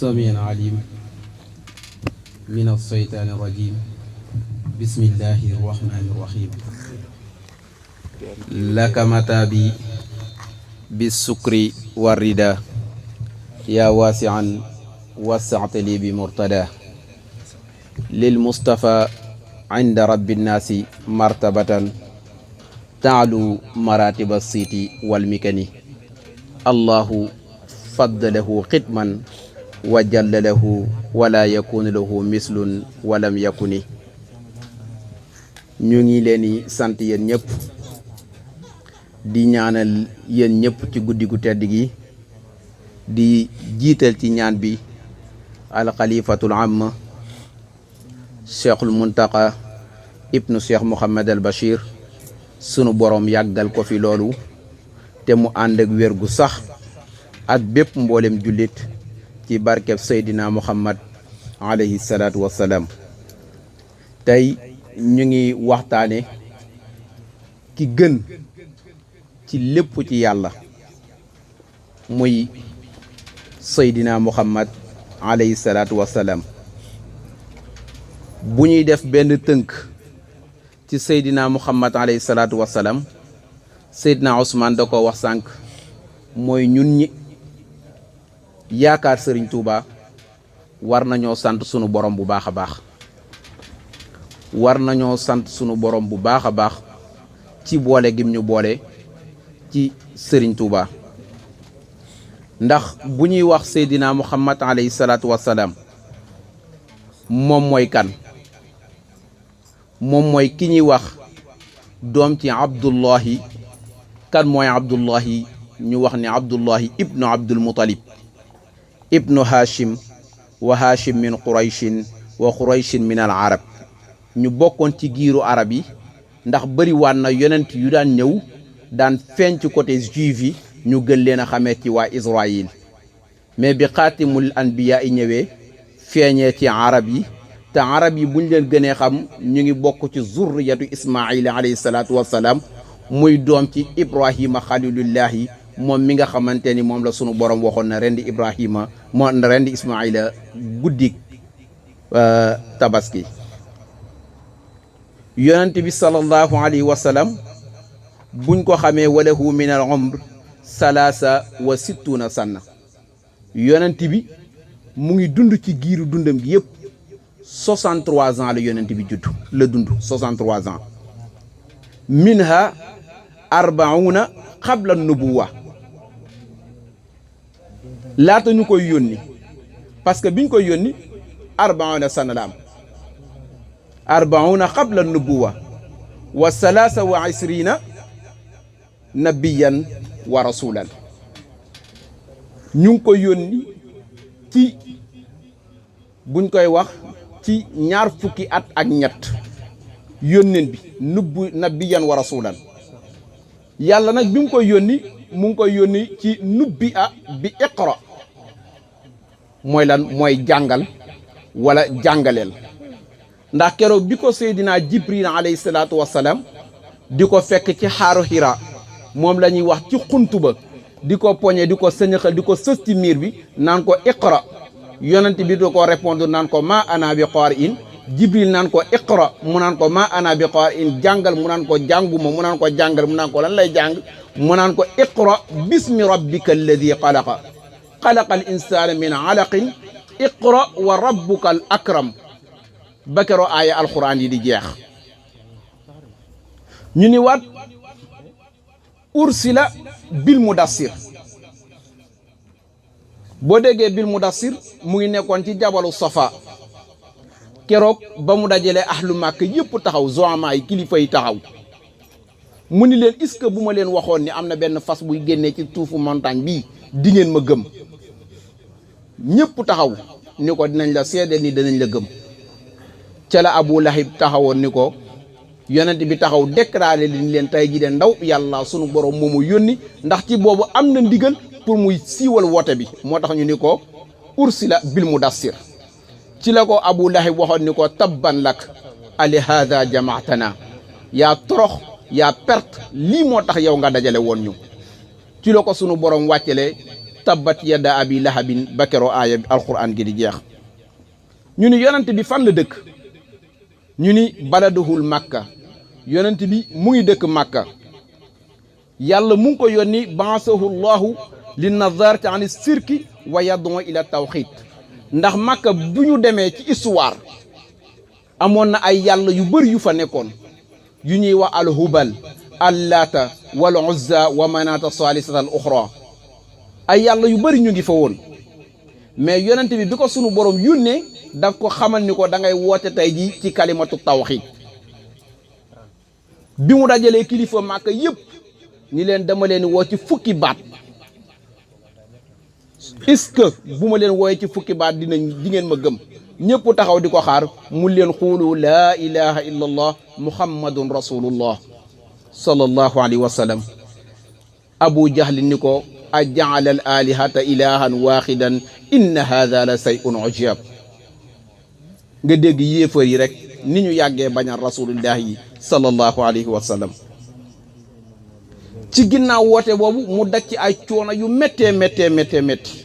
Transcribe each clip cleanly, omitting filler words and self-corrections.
السميع العليم من الشيطان الرجيم بسم الله الرحمن الرحيم لك متابي بالسكر والردى يا واسعا وسعت لي بمرتدى للمصطفى عند رب الناس مرتبة تعلو مراتب الصيت والمكن الله فضله ختما وجلله ولا يكون له مثل ولم يكن ñu ngi leen di sant yéen ñëpp di ñaanal yéen ñëpp ci guddi gu tedd gi di jiital ci ñaan bi alxalifatul am cheikhul muntaqa ibnu cheikh Mouhamed al Bachir sunu borom yàggal ko fi loolu te mu ànd ak wér gu sax ak bépp mboolem jullit ci barkeb Seydina Muhammad alayhi salaatu wassalaam tey ñu ngi waxtaane ki gën ci lépp ci yàlla muy Seydina Muhammad alayhi salaatu wassalaam bu ñuy def benn tënk ci Seydina Muhammad alayhi salaatu wassalaam Seydina Ousmane da ko wax sànq mooy ñun ñi yaakaar Sëriñ Tuuba war nañoo sant sunu borom bu baax a baax war nañoo sant sunu borom bu baax a baax ci boole gim ñu boole ci Sëriñ Tuuba ndax bu ñuy wax Seydina Muhammad alayhi salaatu wassalaam moom mooy kan moom mooy ki ñuy wax doom ci Abdullahi kan mooy Abdullahi ñu wax ne Abdullahi ibnu Abdul Muttalib ibnu Hashim wa Hashim min Qurayshin wa Qurayshin min al arab ñu bokkoon ci giiru arab yi ndax bëri waan na yonent yu daan ñëw daan feeñ ci côté juif yi ñu gën leen a xamee ci waa Israël mais bi xaatimul anbiya yi ñëwee feeñee ci arab yi te arab yi buñ leen gënee xam ñu ngi bokk ci zurriyatu Ismaïl alayhi salaatu wassalaam muy doom ci Ibrahima xalilullahi moom mi nga xamante ni moom la sunu borom waxoon na rendi Ibrahima moo rendi Ismaïla guddik tabaski yonent bi sallallahu alayhi wa sallam buñ ko xamee walahu min al umr salaasa wa sittuna sanna yonent bi mu ngi dund ci giiru dundam gi yëpp 63 ans la yonent bi judd la dund 63 ans minha arbauna qabla nubuwa laata ñu koy yónni parce que biñ koy yónni arbauna sana la am arbauna qabla nubuwa wa salaasa wa isrina nabiyan wa rasulan ñu ngi koy yónni ci buñ koy wax ci ñaar fukki at ak ñett yónneen bi nabiyan wa rasulan yàlla nag bi mu koy yónni mu ngi koy yónni ci nubbi a bi iqra mooy lan mooy jàngal wala jàngaleel ndax keroog bi ko Seydina Jibril alayhi salaatu wassalaam di ko fekk ci xaaru Hira moom la ñuy wax ci xuntu ba di ko poñe di ko sëñëxal di ko sës ci miir bi naan ko iqra yonent bi di ko répondre naan ko ma ana bi qaari'in Jibril naan ko iqra mu naan ko ma ana bi qaari'in jàngal mu naan ko jànguma mu naan ko jàngal mu naan ko lan lay jàng mu naan ko iqra bismi rabbika alladi xalaqa xalaqa al insana min alaqin iqra wa rabbuka al akram ba keroo aaya alquran yi di jeex ñu ni waat ursila bil mudassir boo déggee bil mudassir mu ngi nekkoon ci jabalu safa keroog ba mu dajalee ahlu màkk yëpp taxaw zoama yi kilifa yi taxaw mu ni leen est-ce que bu ma leen waxoon ni am na benn fas buy génnee ci tuufu montagne bii di ngeen ma gëm ñëpp taxaw ni ko dinañ la seedeel ni dinañ la gëm ca la Abu Lahib taxawoon ni ko yonent bi taxaw déclaré li ni leen tey ji de ndaw yàlla sunu borom moomu yónni ndax ci boobu am na ndigal pour muy siiwal woote bi moo tax ñu ni ko ursila bil mudassir ci la ko Abu Lahib waxoon ni ko tabban lak ali hada jamaatana yaa torox yaa perte lii moo tax yow nga dajale woon ñu ci la ko sunu borom wàccele tabbat yada abi lahabin bakero aaya bi alquran gi di jeex. ñu ni yonent bi fan la dëkk ñu ni baladuhul makka yonent bi mu ngi dëkk makka yàlla mu ngi ko yónni baasahu llahu li nazarati an sirki wa yad'u ila tawxid ndax makka bu ñu demee ci histoire amoon na ay yàlla yu bëri yu fa nekkoon yu ñuy wax al hubal al laata wal uzza wa manata salisata al uxra ay yàlla yu bëri ñu ngi fa woon mais yonent bi ko sunu borom yónnee daf ko xamal ni ko da ngay woote tey ji ci kalimatu tawxid bi mu dajalee kilifa màkka yëpp ni leen dama leen woo ci fukki baat est-ce que bu ma leen wooyee ci fukki baat di ngeen ma gëm ñëpp taxaw di ko xaar mu leen xuulu laa ilaha illa allah muhammadun rasulullah sallallahu alayhi wa sallam. abu jahl ni ko a jaala al alihata ilahan waxidan inna hadha la say'un ujab nga dégg yéefar yi rek ni ñu yàggee bañal rasulullahi sallallahu alayhi wa sallam. ci ginnaaw woote boobu mu daj ci ay coono yu méttee métti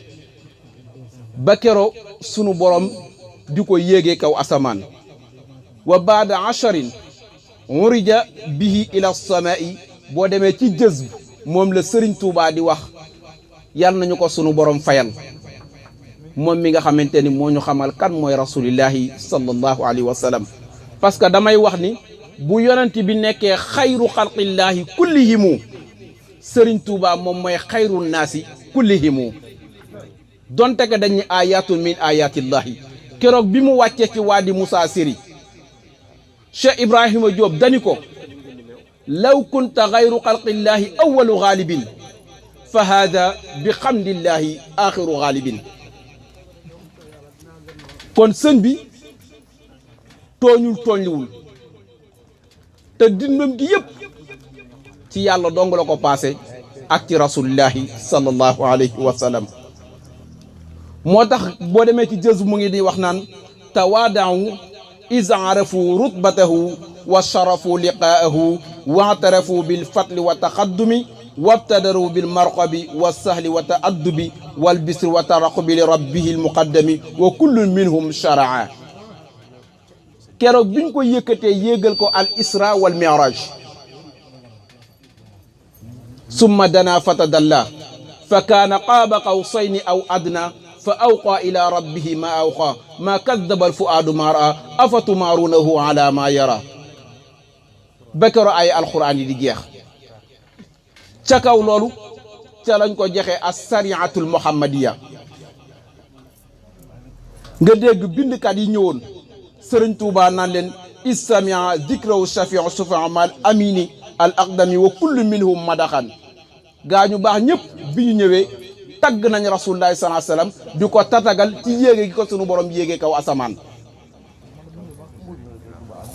ba kero sunu borom di ko yéegee kaw asamaan. wa baada asharin urija bihi ila samaa'i boo demee ci jëzb moom la Sëriñ Tuubaa di wax yal nañu ko sunu borom fayal moom mi nga xamante ni moo ñu xamal kan mooy rasulillahi sallallahu alayhi wa sallam. parce que damay wax ni bu yonent bi nekkee xayru xalqillahi kullihimu Sëriñ Tuubaa moom mooy xayru naasi kullihimu donte que dañu ayatun min ayatillahi. keroog bi mu wàccee ci waadi Musaa Siri Cheikh Ibrahima Diop dani ko law kunta xayru xalqillahi awalu xaalibin fa hada bi xamdillahi axiru xaalibin. kon sëñ bi tooñliwul te dindam gi yëpp ci yàlla dong la ko passé ak ci rasulillahi sallallahu alayhi wa sallam. moo tax boo demee ci jëz mu ngi di wax naan tawaadau is arafu rutbatahu wa sharafu liqaahu wa atarafu bil fatli wa taxaddumi wabtadaru bil marqabi wa sahli wa taaddubi wal bisri wa taraqubi li rabbihi al muqaddami wa kullun minhum sharaa. keroog biñ ko yëkkatee yéegal ko al isra wal mi'raj summa dana fatadalla fa kaana qaaba qawsayni aw adna fa awqa ila rabbihi ma awqa ma kaddaba al fuaadu ma raa afatumaarunahu ala ma yara. ba keroog ay alquran yi di jeex. ca kaw loolu ca lañ ko joxe as sariatul muhammadiya. nga dégg bindkat yi ñëwoon Sëriñ Tuubaa naan leen istamia dikrahu shafiu sufa mal amini al aqdami wa kullu minhum madaxan. gaa ñu baax ñëpp bi ñu ñëwee tagg nañ rasulullahi sallallahu alayhi wasallam di ko tatagal ci yéege gi ko sunu borom yéege kaw asamaan.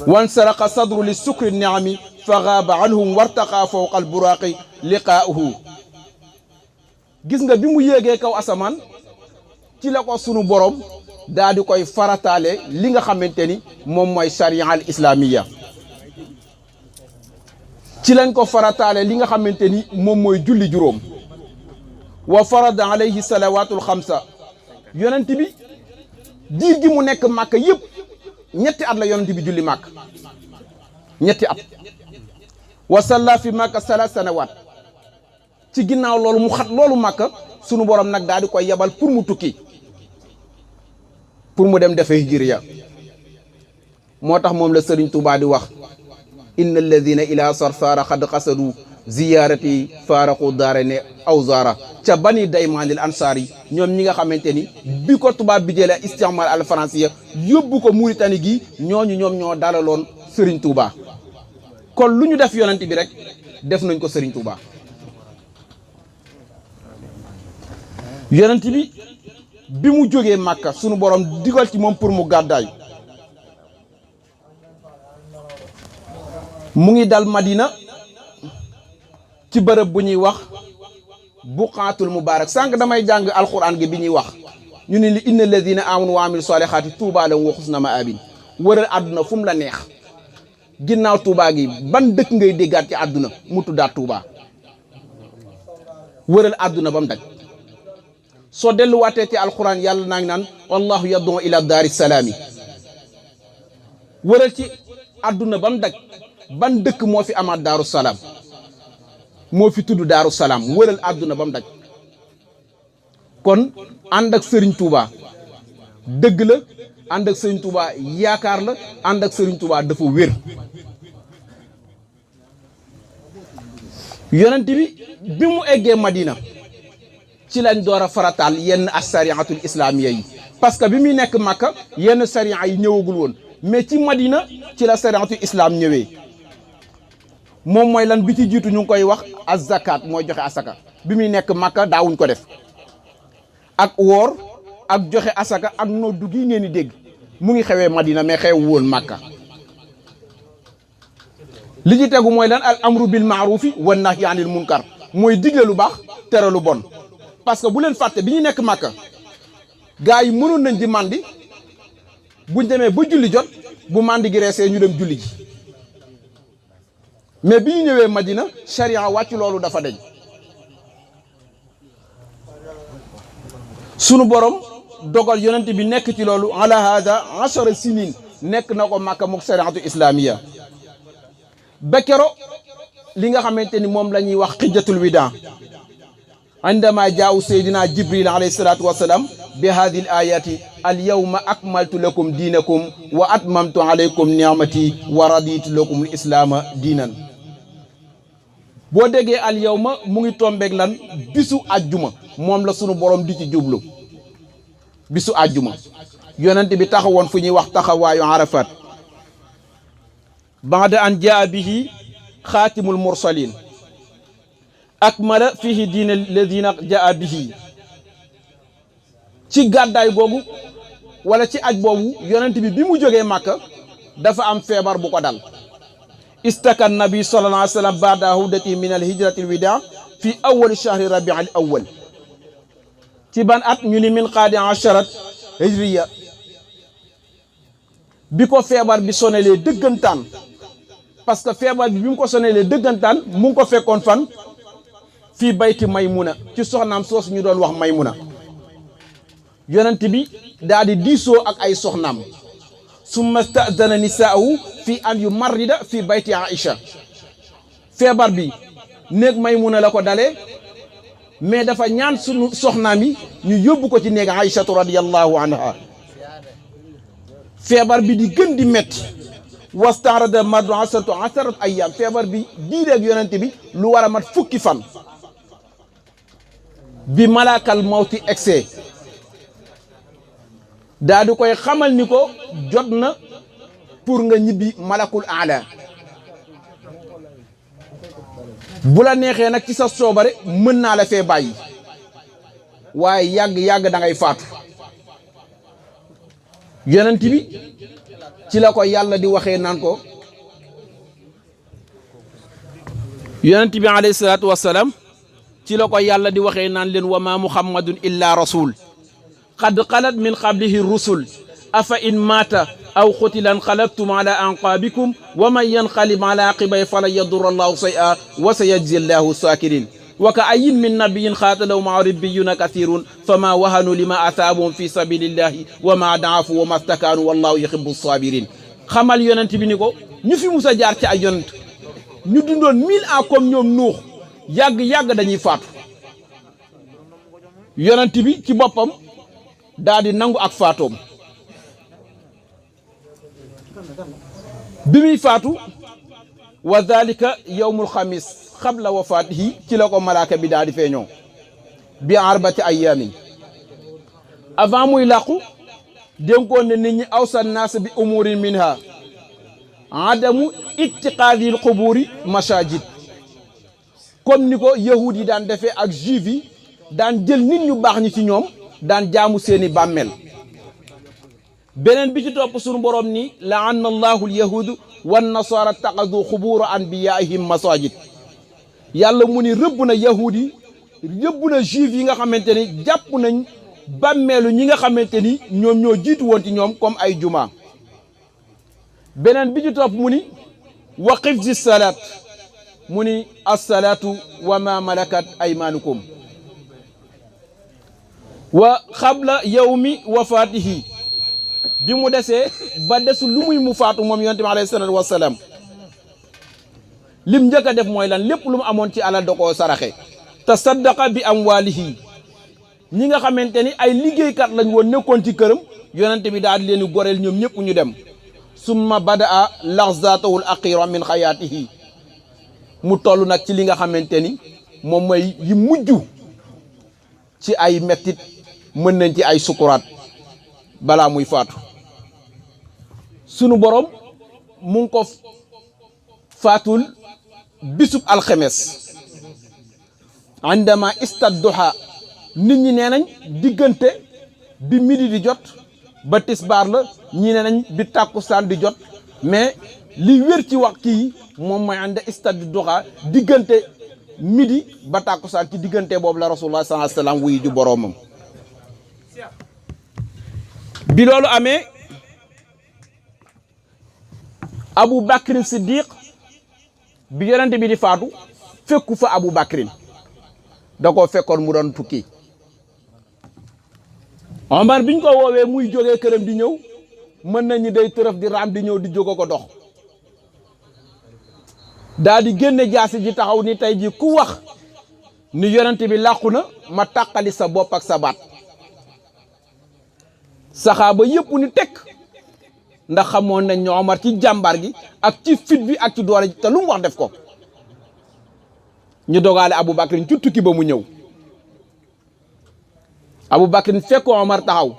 wan saraqa sadru li sukri niami fa gaaba anhum wartaqa fawqa al buraqi liqaa'uhu. gis nga bi mu yéegee kaw asamaan ci la ko sunu borom daa di koy farataale li nga xamante ni moom mooy sharia al islamiya. ci lañ ko farataale li nga xamante ni moom mooy julli juróom. wa farada alayhi salawatul xamsa. yonent bi diir gi mu nekk màkk yëpp ñetti at la yonent bi julli màkk ñetti at. wa salla fi màkka salaat sanawaat. ci ginnaaw loolu mu xat loolu màkk sunu borom nag daal di koy yebal pour mu tukki pour mu dem defee hijriya. moo tax moom la Sëriñ Tuubaa di wax inna alladina ila sarsara xad xasadu ziyaarati faaraqu daara ne aw zaara ca bani daymaanil ansaar yi ñoom ñi nga xamante ni bi ko tubaab bi jëlee istimaal al faransiya yóbbu ko Mauritanie gi ñooñu ñoom ñoo dalaloon Sëriñ Tuubaa. kon lu ñu def yonent bi rek def nañ ko Sëriñ Tuubaa. yonent bi mu jógee Màkka sunu borom digal ci moom pour mu gàddaay mu ngi dal Madina ci bërëb bu ñuy wax buqaatul mubaarak. sànq damay jàng alquran gi bi ñuy wax ñu ne li inna alladina amanu wa amilu salihati tuuba lahum wa xusna maabin. wëral àdduna fu mu la neex ginnaaw Tuubaa gi ban dëkk ngay déggaat ci àdduna mu tuddaat Tuubaa. wëral àdduna ba mu daj soo delluwaatee ci alquran yàlla naa ngi naan wallahu yad'u ila daari salaami. wëral ci àdduna ba mu daj ban dëkk moo fi amaat daaru salaam moo fi tudd daaru salaam wëral àdduna ba mu daj. kon ànd ak Serigne Touba dëgg la, ànd ak Serigne Touba yaakaar la, ànd ak Serigne Touba dafa wér. yonent bi mu eggee Madina ci lañ door a farataal yenn as-sariatul islamiya yi, parce que bi muy nekk Makka yenn sariya yi ñëwagul woon, mais ci Madina ci la sariatul islam ñëwee. moom mooy lan bi ci jiitu ñu ngi koy wax az-zakat, mooy joxe asaka. bi muy nekk Makka daawuñ ko def. ak woor ak joxe asaka ak noddu gi ngeen di dégg mu ngi xewee Madina mais xew woon Makka. li ci tegu mooy lan al amru bil maarufi wan nahyi anil munkar, mooy digle lu baax tere lu bon. parce que bu leen fàtte bi ñu nekk Makka gaa yi mënoon nañ di mandi buñ demee ba julli jot bu mandi gi reesee ñu dem julli ji, mais bi ñu ñëwee Madina sharia wàcc loolu dafa deñ. sunu borom dogal yonent bi nekk ci loolu ala hada 10 sinin nekk na ko Makka mook shariatu islamiya ba kero li nga xamante ni moom la ñuy wax xijjatul wida indama jaawu seydina jibril alayhi salatu wassalam bi hadhihi al ayati al yawma akmaltu lakum diinakum wa atmamtu alaykum ni'mati wa raditu lakum al islaama diinan. boo déggee al yawma mu ngi tombeeg lan bisu àjjuma, moom la sunu borom di ci jublu. bisu àjjuma yonent bi taxawoon fu ñuy wax taxawaayu Arafat baada an jaa bihi xaatimul mursalin akmala fihi diina alladina jaa bihi. ci gàddaay googu wala ci aj boobu yonent bi mu jógee Màkka dafa am feebar bu ko dal. istaka nabi sallallahu alayhi wa sallam baada hudati min al hijrati al wida fi awwal shahri rabi al awwal. ci ban at ñu ni min qaadi asharat hijriya. bi ko feebar bi sonelee dëggantaan, parce que feebar bi mu ko sonelee dëggantaan mu ngi ko fekkoon fan fii bayti Maymuna, ci soxnaam soos ñu doon wax Maymuna. yonent bi daal di diisoo ak ay soxnaam. summa sta'dana nisaahu fi an yumarrida fi bayti Aïcha. feebar bi néeg Maymuna la ko dalee, mais dafa ñaan sunu soxnaam yi ñu yóbbu ko ci néeg Aïchatu radiyallahu anha. feebar bi di gën di metti wastaarada mardu asarat ayyam. feebar bi diireeg yonent bi lu war a mat fukki fan. bi malaakal mawti egsee daa di koy xamal ni ko jot na pour nga ñibbi malakul aala. bu la neexee nag ci sa soobare mën naa la fee bàyyi, waaye yàgg-yàgg da ngay faatu. yonent bi ci la ko yàlla di waxee naan ko, yonent bi alayhi salaatu wassalaam ci la ko yàlla di waxee naan leen wa ma muhammadun illa rasul qad xalat min qablihi rusul afa in maata aw qutila inqalabtum ala anqaabikum wa man yanqalib ala aqibay falan yadurra allahu shay'an wa sayajzi allahu shakirin wa ka ayyin min nabiyyin qaatala ma'a ribbiyuna kathirun fama wahanu lima asaabahum fi sabilillahi wa ma da'afu wa mastakaanu wallahu yuhibbu sabirin. xamal yonent bi ni ko ñu fi musa jaar ci ay yonent ñu dundoon 1000 ans comme ñoom Nuux yàgg-yàgg dañuy faatu. yonent bi ci boppam daal di nangu ak faatoom. bi muy faatu wa dhalika yawmul xamis xabla wafaatihi ci la ko malaaka bi daal di feeñoo bi arbati ayaamin. avant muy làqu dénkoon ne nit ñi awsa naas bi umurin minha adamu ittiqaadil quburi masajid, comme ni ko yahud yi daan defee ak juif yi daan jël nit ñu baax ñi ci ñoom daan jaamu seeni bàmmeel. beneen bi ci topp sunu borom ni la'anna allahu al-yahud wan nasara taqadu xubura anbiyaihim masajid. yàlla mu ni rëbb na yahud yi rëbb na juif yi nga xamante ni jàpp nañ bàmmeelu ñi nga xamante ni ñoom ñoo jiitu woon ci ñoom comme ay juma. beneen bi ci topp mu ni wa xifzi salaat, mu ni as-salaatu wa ma malakat aymanukum. wa xabla yawmi wafaatihi bi mu desee ba desu lu muy mu faatu moom yonent bi alayhi salaatu wasalaam lim njëkk a def mooy lan lépp lu mu amoon ci alal da koo saraxe tasaddaqa bi amwaalihi ñi nga xamante ni ay liggéeykat lañ woon nekkoon ci këram yonent bi daal di leen goreel ñoom ñëpp ñu dem summa badaa laxzatahul aqira min xayaatihi mu toll nag ci li nga xamante ni moom mooy yi mujj ci ay mettit mën nañ ci ay sukuraat balaa muy faatu sunu borom mu ngi ko faatul bisub alxemes indama istadduha nit ñi nee nañ diggante bi midi di jot ba tisbaar la ñi nee nañ bi tàkkusaan di jot mais li wér ci wax kii moom mooy ànd istadduha diggante midi ba tàkkusaan ci diggante boobu la rasulullah sallallahu alayhi wasallam wuyu ju boroomam bi loolu amee Abu Bakrin Siddiq bi yonente bi di faatu fekku fa Abu Bakrin da koo fekkoon mu doon tukki Omar biñ ko woowee muy jógee këram di ñëw mën nañu day tërëf di raam di ñëw di jóge ko dox daa di génne jaasi ji taxaw ni tey ji ku wax ni yonente bi làqu na ma tàqali sa bopp ak sa baat saxaaba yëpp ni tekk ndax xamoon nañ ñu Omar ci jàmbaar gi ak ci fit bi ak ci doole ji te lu mu wax def ko ñu dogaale Abu Bakrin ci tukki ba mu ñëw Abu Bakrin fekk Omar taxaw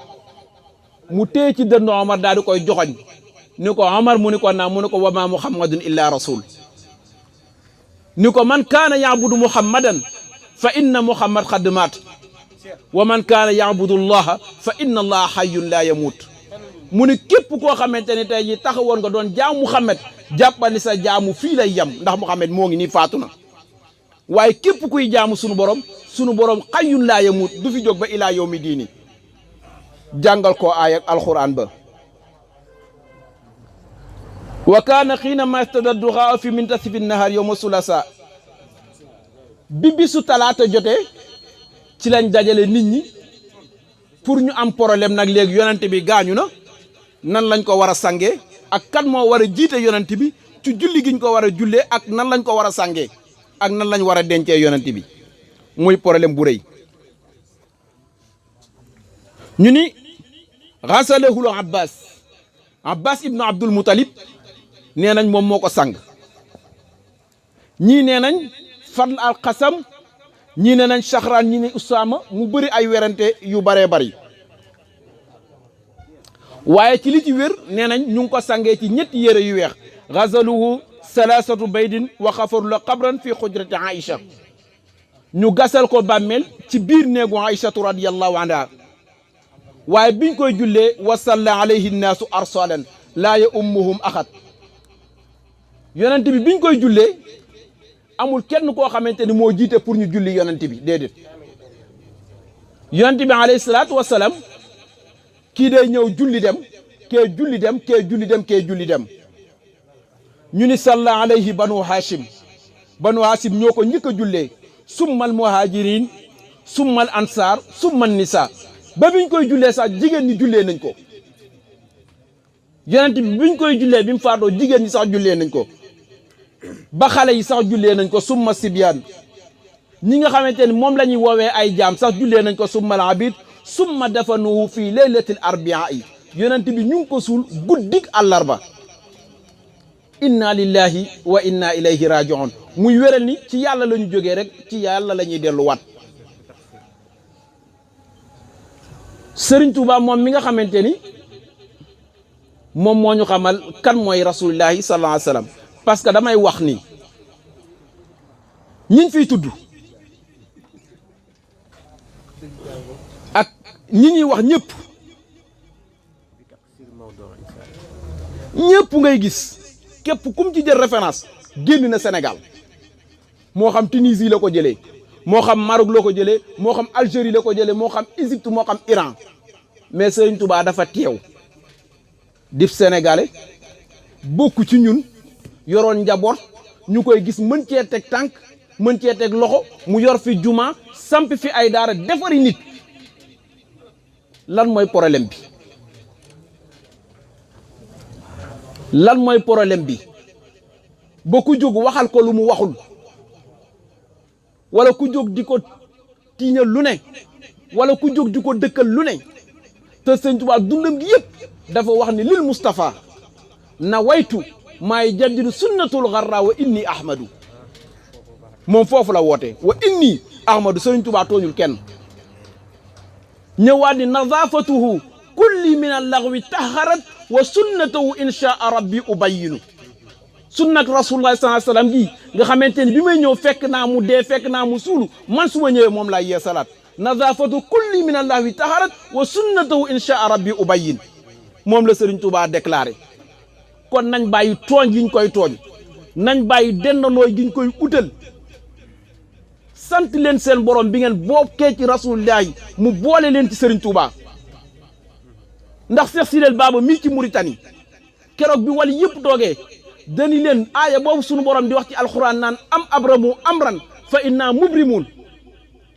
mu téye ci dënn Omar daal di koy joxoñ ni ko Omar mu ni ko naa mu ni ko wa ma muhammadun illa rasul ni ko man kaana yaabudu muhammadan fa inna muhammad xad maat wa man kaana yaabudu allaha fa inna allaha hayyun la yamut mu ni képp koo xamante ne tey ji taxawoon nga doon jaamu Muhammad jàppali sa jaamu fii lay yem ndax Muhammad moo ngi nii faatu na waaye képp kuy jaamu sunu borom hayyun la yamut du fi jóg ba ilaa yawmi diini jàngal ko aaya ak alquran ba wa kaana xiina ma stadadduha fi muntasifi nahar yawma sulasa bi bisu talaata jotee ci lañ dajale nit ñi pour ñu am problème nag léegi yonent bi gaañu na nan lañ ko war a sangee ak kan moo war a jiite yonent bi ci julli giñ ko war a jullee ak nan lañ ko war a sangee ak nan lañ war a dencee yonent bi muy problème bu rëy ñu ni xasalahul abbas ibnu abdul mutalib nee nañ moom moo ko sang ñii nee nañ fadl al xasam ñii nee nañ saxraan ñii ne usaama mu bëri ay werante yu baree bari waaye ci li ci wér nee nañ ñu ngi ko sangee ci ñetti yére yu weex gazaluhu salasatu baydin wa xafaru la qabran fi xujrati aïcha ñu gasal ko bàmmeel ci biir néegu aïchatu radiyallahu anha waaye biñ koy jullee wa salla alayhi nnaasu arsalan laa ya ummuhum axat yonent bi biñ koy jullee amul kenn koo xamante ni moo jiite pour ñu julli yonent bi déedéet yonent bi alayhi salaatu wasalaam kii day ñëw julli dem kee julli dem kee julli dem kee julli dem ñu ni salla alayhi banu hashim ñoo ko njëkk a jullee summal muhajirin summal ansar summal nisa ba biñ koy jullee sax jigéen ñi jullee nañ ko yonent bi biñ koy jullee bi mu faatoo jigéen ñi sax jullee nañ ko ba xale yi sax jullee nañ ko summa sibyaan ñi nga xamante ni moom la ñuy woowee ay jaam sax jullee nañ ko summa al abid summa dafanuhu fii laylatil arbia yi yonent bi ñu ngi ko suul guddik àllarba inna lillahi wa inna ilayhi rajiun muy wéral ni ci yàlla la ñu jógee rek ci yàlla la ñuy delluwaat Sëriñ Tuuba moom mi nga xamante ni moom moo ñu xamal kan mooy rasulillahi sallallahu alayhi wa sallam parce que damay wax ni ñiñ fiy tudd ak ñi ñuy wax ñëpp ngay gis képp kum ci jël référence génn na Sénégal moo xam Tunisie la ko jëlee moo xam Maroc la ko jëlee moo xam Algérie la ko jëlee moo xam Égypte moo xam Iran mais Sëriñ Tuubaa dafa teew di Sénégalais bokk ci ñun yoroon njaboot ñu koy gis mën cee teg tànk mën cee teg loxo mu yor fi juma samp fi ay daara defari nit lan mooy problème bi lan mooy problème bi ba ku jóg waxal ko lu mu waxul wala ku jóg di ko tiiñal lu ne wala ku jóg di ko dëkkal lu ne te sëñ Tuubaa dundam gi yëpp dafa wax ni lil Mustafa na waytu maay jaddidu sunnatul xarra wa inni ahmadu moom foofu la woote wa inni ahmadu sëñ Tuubaa tooñul kenn ñëwaat ni nazafatuhu kulli min allaghwi taharat wa sunnatahu inshaa rabbi ubayyinu sunnak rasulullah sallallahu alayhi wasallam gi nga xamante ni bi may ñëw fekk naa mu dee fekk naa mu suulu man su ma ñëwee moom laa yee salaat nazafatu kulli min allaghwi taharat wa sunnatahu inshaa rabbi ubayyin moom la Serigne Touba déclaré kon nañ bàyyi tooñ giñ koy tooñ nañ bàyyi dendandooy giñ koy utal sant leen seen borom bi ngeen bokkee ci rasulullah mu boole leen ci Serigne Touba ndax Cheikh Sidel Baba mii ci Mauritanie keroog bi wali yëpp toogee dani leen aaya boobu sunu borom di wax ci alxuraan naan am abramu amran fa inna mubrimun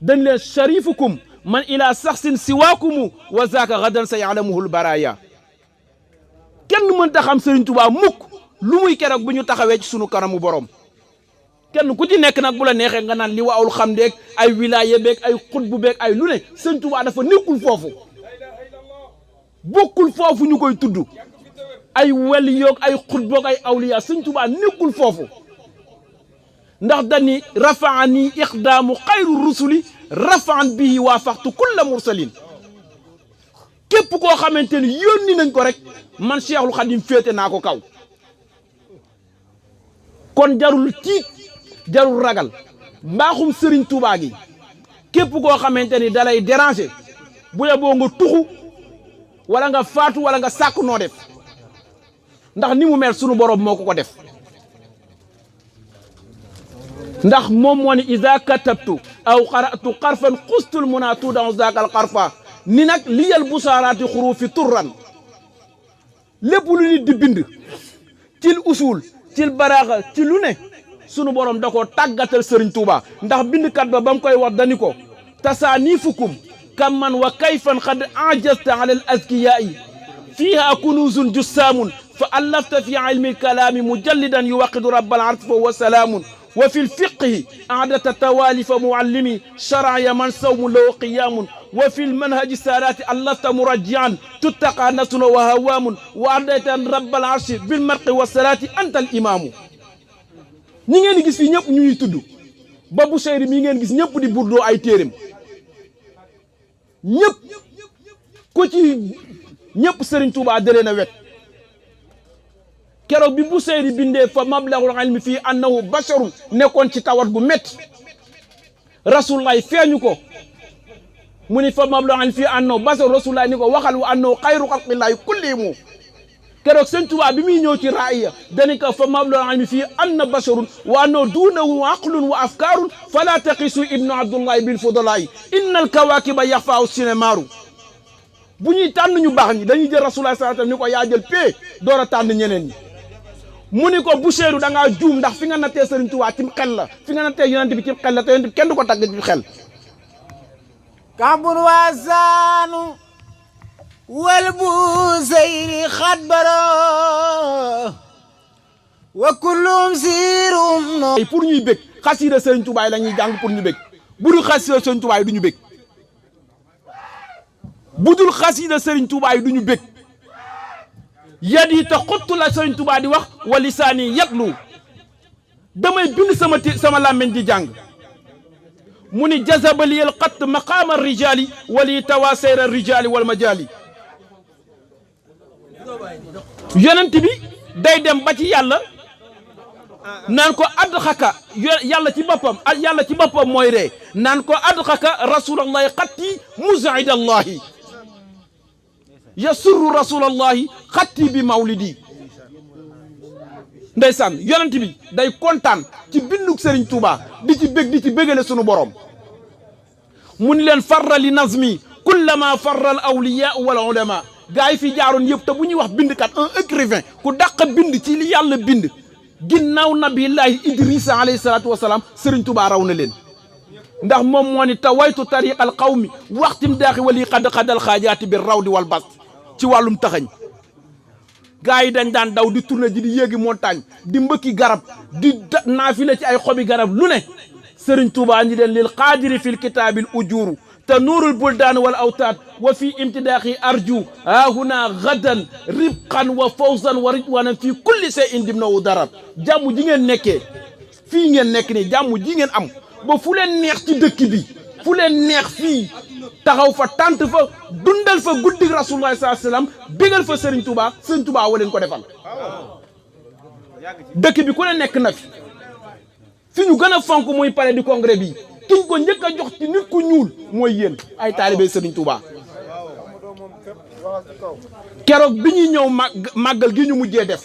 dañ leen sharifukum man ila saxsin siwaakumu wa zaaka gadan sa yaalamuhul baraya kenn mënta xam Serigne Touba mukk lu muy keroog bu ñu taxawee ci sunu kanamu borom kenn ku ci nekk nag bu la neexee nga naan li waawul xam deeg ay wilaya beeg ay xutbu beeg ay lu ne Serigne Touba dafa nekkul foofu bokkul foofu ñu koy tudd ay wali yoog ay xutboog ay awliya Serigne Touba nekkul foofu ndax dani rafaani iqdaamu xayru rusuli rafaan bihi waafaxtu kulla mursalin képp koo xamante ni yónni nañ ko rek man Cheikhul Khadim féete naa ko kaw kon jarul tiit jarul ragal mbaaxum Serigne Touba gi képp koo xamante ni dalay déranger bu yeboo nga tuxu wala nga faatu wala nga sàkk noo def ndax ni mu mel sunu borom moo ko def ndax moom moo ni iza katabtu aw qara'tu xarfan xustul munatu dans zakal xarfa ni nag liyal busaaraati xurufi turran lépp lu nit di bind cil usul cil baraaxa ci lu ne sunu borom da ko tàggatal Serigne Touba ndax bindkat ba ba mu koy wax dani ko tasaanifukum kamman wa kayfan xad ajasta ala al azkiyaa'i fiha kunuzun jussaamun fa allafta fi ilmi alkalaami mujallidan yuwaqidu rabbal arsi fa huwa salaamun wa fi lfiqhi aadata tawalifa muallimi sharaya man sawmu lahu qiyaamun wa fi lmanhaji saadaati allafta murajjian tuttaqa nasuna wa hawaamun wa ardayta rabbal arsi bilmarqi wa salaati anta al imaamu ñi ngeen di gis fii ñëpp ñu ñuy tudd ba bu seyri mi ngeen gis ñëpp di burdoo ay téeréem ñëpp ku ci ñëpp Serigne Touba dalee na wet keroog bi bu seyri bindee fa mablagul ilmi fii annahu basharun nekkoon ci tawat gu métti rasulullah feeñu ko mu ni fa mablagul ilmi fii annahu basharun rasulullah ni ko waxal wa annahu xayru xalqillahi kullihimu keroog Serigne Touba bi muy ñëw ci raaya dani ko fa mablagul ilmi fii anna basharun wa annahu duunahu aqlun wa afkaarun fala taqisu ibnu abdullahi bil fudalayi inna al kawakiba yaxfaahu sinemaaru bu ñuy tànn ñu baax ñi dañuy jël rasulullah sallallahu alayhi wasallam ni ko yaa jël pee door a tànn ñeneen ñi mu ni ko Boucheyru da ngaa juum ndax fi nga nattee Serigne Touba ci xel la fi nga nattee yonent bi ci xel la te yonent bi kenn du ko tagg ci xel kambun wasaanu wal Busayri xadbaro wa kullum siirum no pour ñuy bég xasida Serigne Touba yi la ñuy jàng pour ñu bég bu dul xasida Serigne Touba yi du ñu bég bu dul xasida Serigne Touba yi du ñu bég yad yi te xottu la Serigne Touba di wax wa lisaani yatlu damay bind sama làmmiñ di jàng mu ni jazabaliyal xatt maqaama rijali wali tawa sayra rijali wal majali yonent bi day dem ba ci yàlla naan ko adxaka yàlla ci boppam mooy ree naan ko adxaka rasulallahi xatti muzidallahi yasurru rasulallahi xatti bi mawlidi ndeysaan yonent bi day kontaan ci bindug Serigne Touba di ci bégale sunu borom mu ni leen farra li nazmi kullama farra al awliya wal ulama gaa yi fi jaaroon yëpp te bu ñuy wax bindkat un écrivain ku dàq bind ci li yàlla bind ginnaaw nabillahi Idrissa alayhi salaatu wasalaam Serigne Touba raw na leen ndax moom moo ni tawaytu tariqal qawmi waxtim daaxi wali xadal xaajaati bi rawdi wal bast ci wàllum taxañ gaa yi dañ daan daw di tourné ji di yéegi montagne di mbëkki garab di naafile ci ay xobi garab lu ne Sëriñ Tuubaa ñi leen lil qaadiri fil kitaabil ujuuru te nuurul buldaan wal awtaat wa fi imtidaaxi arju hahuna gadan ribqan wa fawzan wa ridwanan fii kulli shay'in dimnawu darar jàmm ji ngeen nekkee fii ngeen nekk nii jàmm ji ngeen am ba fu leen neex ci dëkk bi fu leen neex fii taxaw fa tant fa dundal fa guddi rasulullah sallallahu alayhi wasallam bégal fa Serigne Touba Serigne Touba wa leen ko defal dëkk bi ku ne nekk na fi ñu gën a fonk muy palais du congrès bi kiñ ko njëkk a jox ci nit ku ñuul mooy yéen ay taalibe Serigne Touba keroog bi ñuy ñëw màggal gi ñu mujjee def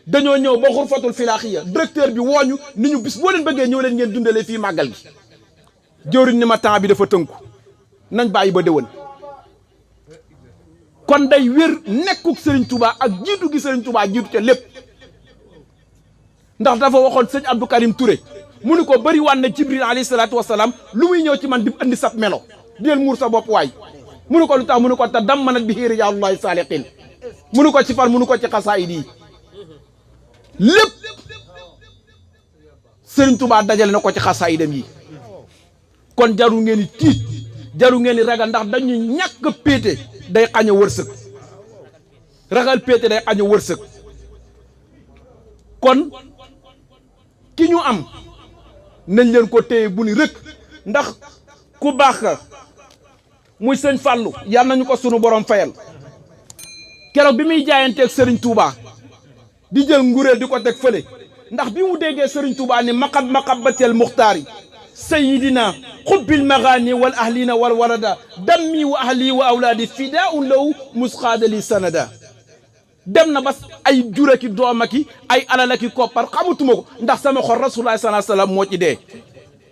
dañoo ñëw ba xurfatul filaaxiya directeur bi wooñu ni ñu bis boo leen bëggee ñëw leen ngeen dundalee fii màggal gi jëwriñ ni ma temps bi dafa tënku nañ bàyyi ba déwén kon day wér nekkuk Serigne Touba ak jiitu gi Serigne Touba jiitu ca lépp ndax dafa waxoon sëñ Abdou Karim Touré mu ni ko bëri wan na Jibril alayhi salaatu wasalaam lu muy ñëw ci man di andi sab melo deel muur sa bopp waay mu ni ko lu tax mu ni ko te dammanat bi rijaalullahi saaliqiin mu ni ko ci fan mu ni ko ci xasaayid yi lépp Serigne Touba dajale na ko ci xasaayidam yi kon jaru ngeen ni tiit jaru ngeen ni ragal ndax dañu ñàkk péete day xañ a wërsëg ragal péete day xañ a wërsëg kon ki ñu am nañ leen ko téye bu ni rëkk ndax ku baax ka muy sëñ Fallou yal nañu ko sunu borom fayal keroog bi muy jaayanteeg Serigne Touba di jël nguréel di ko teg fële ndax bi mu déggee Serigne Touba ni maqabbatel muxtaari sayidina xubbil magaani wal ahlina wal walada dammi wa ahli wa awlaadi fidaun law musxaadali sanada dem na ba ay juraki doomaki ay alalaki koppar xamutuma ko ndax sama xol rasulullah sallallahu alayhi wasallam moo ci dee